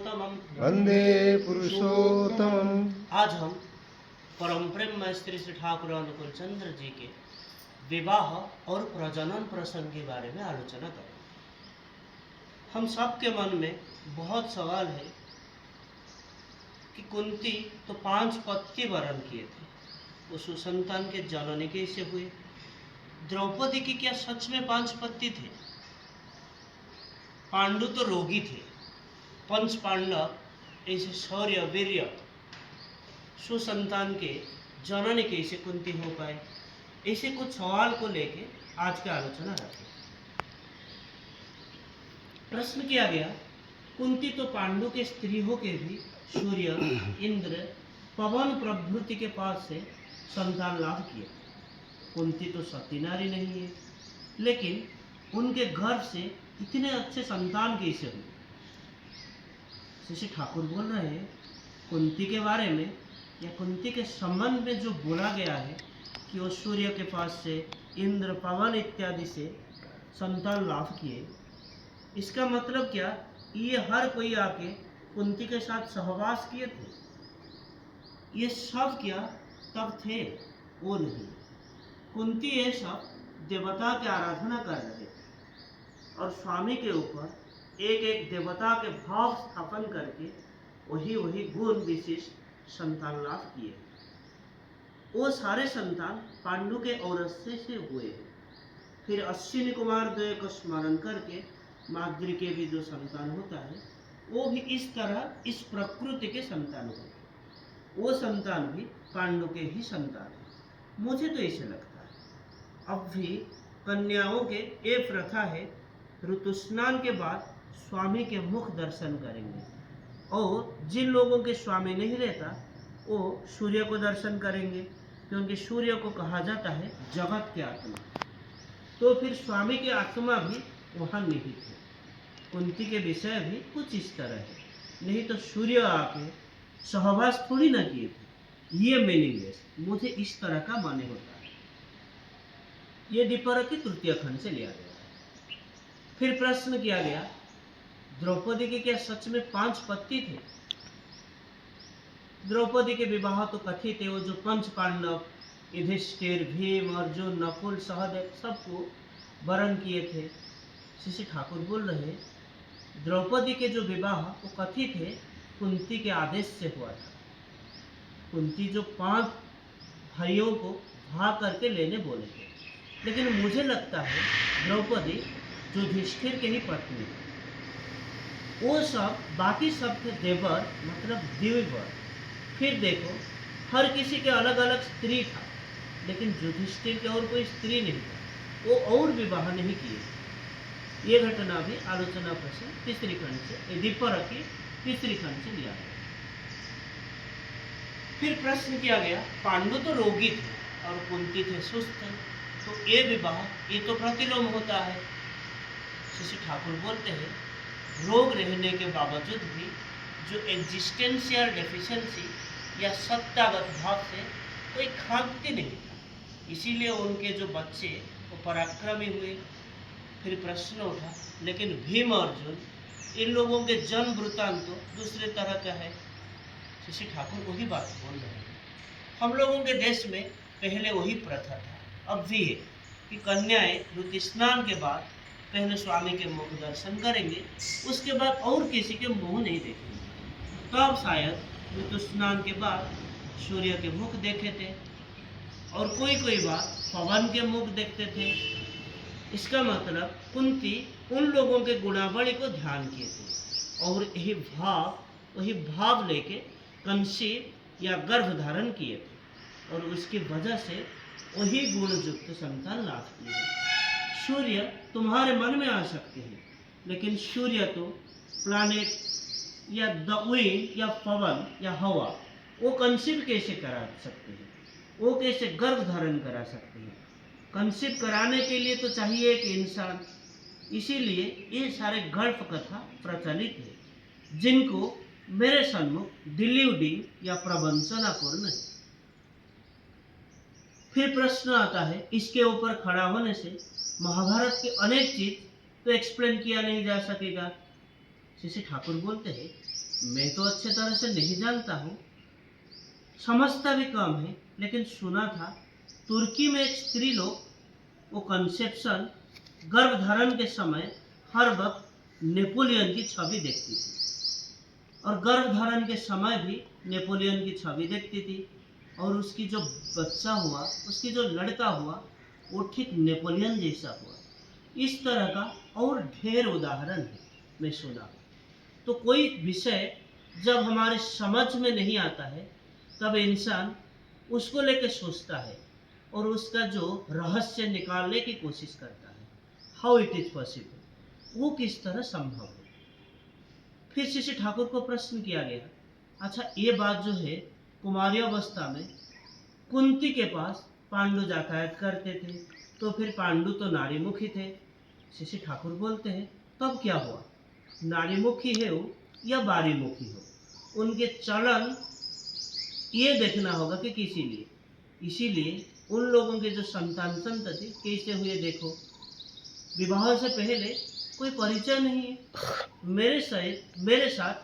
पुरुषोत्तमम् वंदे पुरुषोत्तमम्। आज हम परम प्रेम श्री श्री ठाकुर अनुकूल चंद्र जी के विवाह और प्रजनन प्रसंग के बारे में आलोचना करें। हम सबके मन में बहुत सवाल है कि कुंती तो 5 पति वरण किए थे, वो सुसंतान के जननी कैसे हुए? द्रौपदी की क्या सच में 5 पति थे? पांडु तो रोगी थे, पंच पांडव ऐसे शौर्य वीर्य सुसंतान के जननी कैसे कुंती हो पाए? ऐसे कुछ सवाल को लेके आज की आलोचना रखें। प्रश्न किया गया, कुंती तो पांडु के स्त्री होकर भी सूर्य, इंद्र, पवन प्रभृति के पास से संतान लाभ किए। कुंती तो सती नारी नहीं है, लेकिन उनके गर्भ से इतने अच्छे संतान कैसे हुए? श्री ठाकुर बोल रहे हैं कुंती के बारे में या कुंती के संबंध में जो बोला गया है कि वो सूर्य के पास से, इंद्र, पवन इत्यादि से संतान लाभ किए, इसका मतलब क्या ये हर कोई आके कुंती के साथ सहवास किए थे? ये सब क्या तब थे? वो नहीं। कुंती ये सब देवता की आराधना कर रहे थे और स्वामी के ऊपर एक एक देवता के भाव स्थापन करके वही वही गुण विशिष्ट संतान लाभ किए। वो सारे संतान पांडु के औरस्य से हुए हैं। फिर अश्विनी कुमार द्वय को स्मरण करके माद्री के भी जो संतान होता है वो भी इस तरह इस प्रकृति के संतान होते हैं। वो संतान भी पांडु के ही संतान है, मुझे तो ऐसे लगता है। अब भी कन्याओं के ये प्रथा है, ऋतु स्नान के बाद स्वामी के मुख दर्शन करेंगे और जिन लोगों के स्वामी नहीं रहता वो सूर्य को दर्शन करेंगे, क्योंकि सूर्य को कहा जाता है जगत के आत्मा। तो फिर स्वामी की आत्मा भी वहाँ निहित है। कुंती के विषय भी कुछ इस तरह है, नहीं तो सूर्य आके सहवास थोड़ी ना किए थे। ये मीनिंगलेस, मुझे इस तरह का माने होता है। ये दीपरा की तृतीय खंड से लिया गया है। फिर प्रश्न किया गया, द्रौपदी के क्या सच में 5 पति थे? द्रौपदी के विवाह तो कथित है, वो जो पंच पांडव युधिष्ठिर, भीम, अर्जुन, नकुल, सहदेव सबको वरण किए थे। श्री ठाकुर बोल रहे द्रौपदी के जो विवाह वो कथित है कुंती के आदेश से हुआ था। कुंती जो 5 भाइयों को भाग करके लेने बोले थे, लेकिन मुझे लगता है द्रौपदी जो युधिष्ठिर के ही पत्नी, वो सब बाकी सब थे देवर, मतलब दिव्यवर। फिर देखो हर किसी के अलग अलग स्त्री था, लेकिन युधिष्ठिर के और कोई स्त्री नहीं था, वो और विवाह नहीं किए। ये घटना भी आलोचना प्रश्न तीसरी खंड से, दीपरा की तीसरी खंड से लिया गया। फिर प्रश्न किया गया, पांडु तो रोगी थे और कुंती थे सुस्त, तो ये विवाह ये तो प्रतिलोम होता है। श्री ठाकुर बोलते हैं रोग रहने के बावजूद भी जो एग्जिस्टेंशियल डेफिशिएंसी या सत्तागत भाव से कोई खांकती नहीं था, इसीलिए उनके जो बच्चे वो पराक्रमी हुए। फिर प्रश्न उठा, लेकिन भीम अर्जुन इन लोगों के जन्म वृत्तांत तो दूसरे तरह का है। श्री ठाकुर वही बात बोल रहे हैं। हम लोगों के देश में पहले वही प्रथा था, अब भी है कि कन्याएं ऋतु स्नान के बाद पहले स्वामी के मुख दर्शन करेंगे, उसके बाद और किसी के मुंह नहीं देखेंगे। तब शायद ऋतु स्नान के बाद सूर्य के मुख देखे थे और कोई बार पवन के मुख देखते थे। इसका मतलब कुंती उन लोगों के गुणावली को ध्यान किए थे और वही भाव लेके कंसीव या गर्भ धारण किए थे और उसकी वजह से वही गुणयुक्त संतान लाभ किए। सूर्य तुम्हारे मन में आ सकते हैं, लेकिन सूर्य तो प्लैनेट या द विंड या पवन या हवा, वो कंसीव कैसे करा सकते हैं? वो कैसे गर्भ धारण करा सकते हैं? कंसीव कराने के लिए तो चाहिए एक इंसान। इसीलिए ये सारे गल्प कथा प्रचलित है, जिनको मेरे सम्मुख डिलीवडिंग या प्रवंचनापूर्ण है। फिर प्रश्न आता है, इसके ऊपर खड़ा होने से महाभारत के अनेक चीज तो एक्सप्लेन किया नहीं जा सकेगा। श्री ठाकुर बोलते हैं मैं तो अच्छे तरह से नहीं जानता हूँ, समझता भी कम है, लेकिन सुना था तुर्की में एक स्त्री लोग वो कंसेप्शन गर्भधारण के समय हर वक्त नेपोलियन की छवि देखती थी और गर्भधारण के समय भी नेपोलियन की छवि देखती थी और उसकी जो बच्चा हुआ, उसकी जो लड़का हुआ, वो ठीक नेपोलियन जैसा हुआ। इस तरह का और ढेर उदाहरण है मैं सुना। तो कोई विषय जब हमारे समझ में नहीं आता है तब इंसान उसको लेकर सोचता है और उसका जो रहस्य निकालने की कोशिश करता है, हाउ इट इज पॉसिबल, वो किस तरह संभव है। फिर श्री ठाकुर को प्रश्न किया गया, अच्छा ये बात जो है कुमारी अवस्था में कुंती के पास पांडु यातायात करते थे, तो फिर पांडु तो नारीमुखी थे। श्री ठाकुर बोलते हैं तब क्या हुआ, नारीमुखी है वो या बारीमुखी हो, उनके चलन ये देखना होगा कि किसी लिए, इसीलिए उन लोगों के जो संतान संतति कैसे हुए देखो, विवाह से पहले कोई परिचय नहीं है। मेरे साथ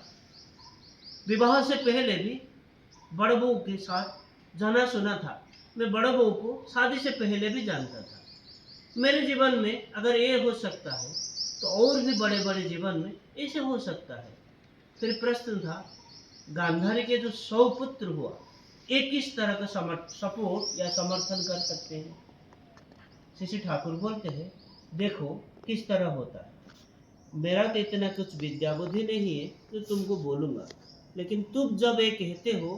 विवाह से पहले भी बड़ बहू के साथ जाना सुना था। मैं बड़ बहू को शादी से पहले भी जानता था। मेरे जीवन में अगर ये हो सकता है तो और भी बड़े बड़े जीवन में ऐसे हो सकता है। फिर प्रश्न था गांधारी के जो 100 पुत्र हुआ, एक किस तरह का सपोर्ट या समर्थन कर सकते हैं। श्री ठाकुर बोलते हैं देखो किस तरह होता है, मेरा तो इतना कुछ विद्या बुद्धि नहीं है जो तुमको बोलूंगा, लेकिन तुम जब ये कहते हो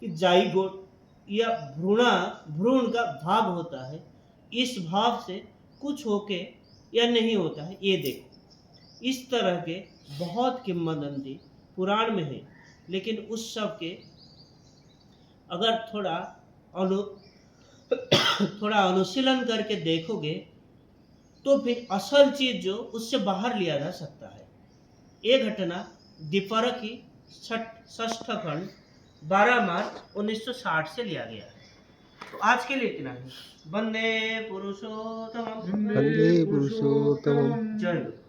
कि जाइगोट या भ्रूण का भाग होता है, इस भाव से कुछ होके या नहीं होता है, ये देखो। इस तरह के बहुत किंवदंती पुराण में है, लेकिन उस सब के अगर थोड़ा अनुशीलन करके देखोगे तो फिर असल चीज जो उससे बाहर लिया जा सकता है। ये घटना दीपरा की 6ठ खंड 12 मार्च 1960 से लिया गया है। तो आज के लिए इतना ही। वंदे पुरुषोत्तम। वंदे पुरुषोत्तम। जय गुरु।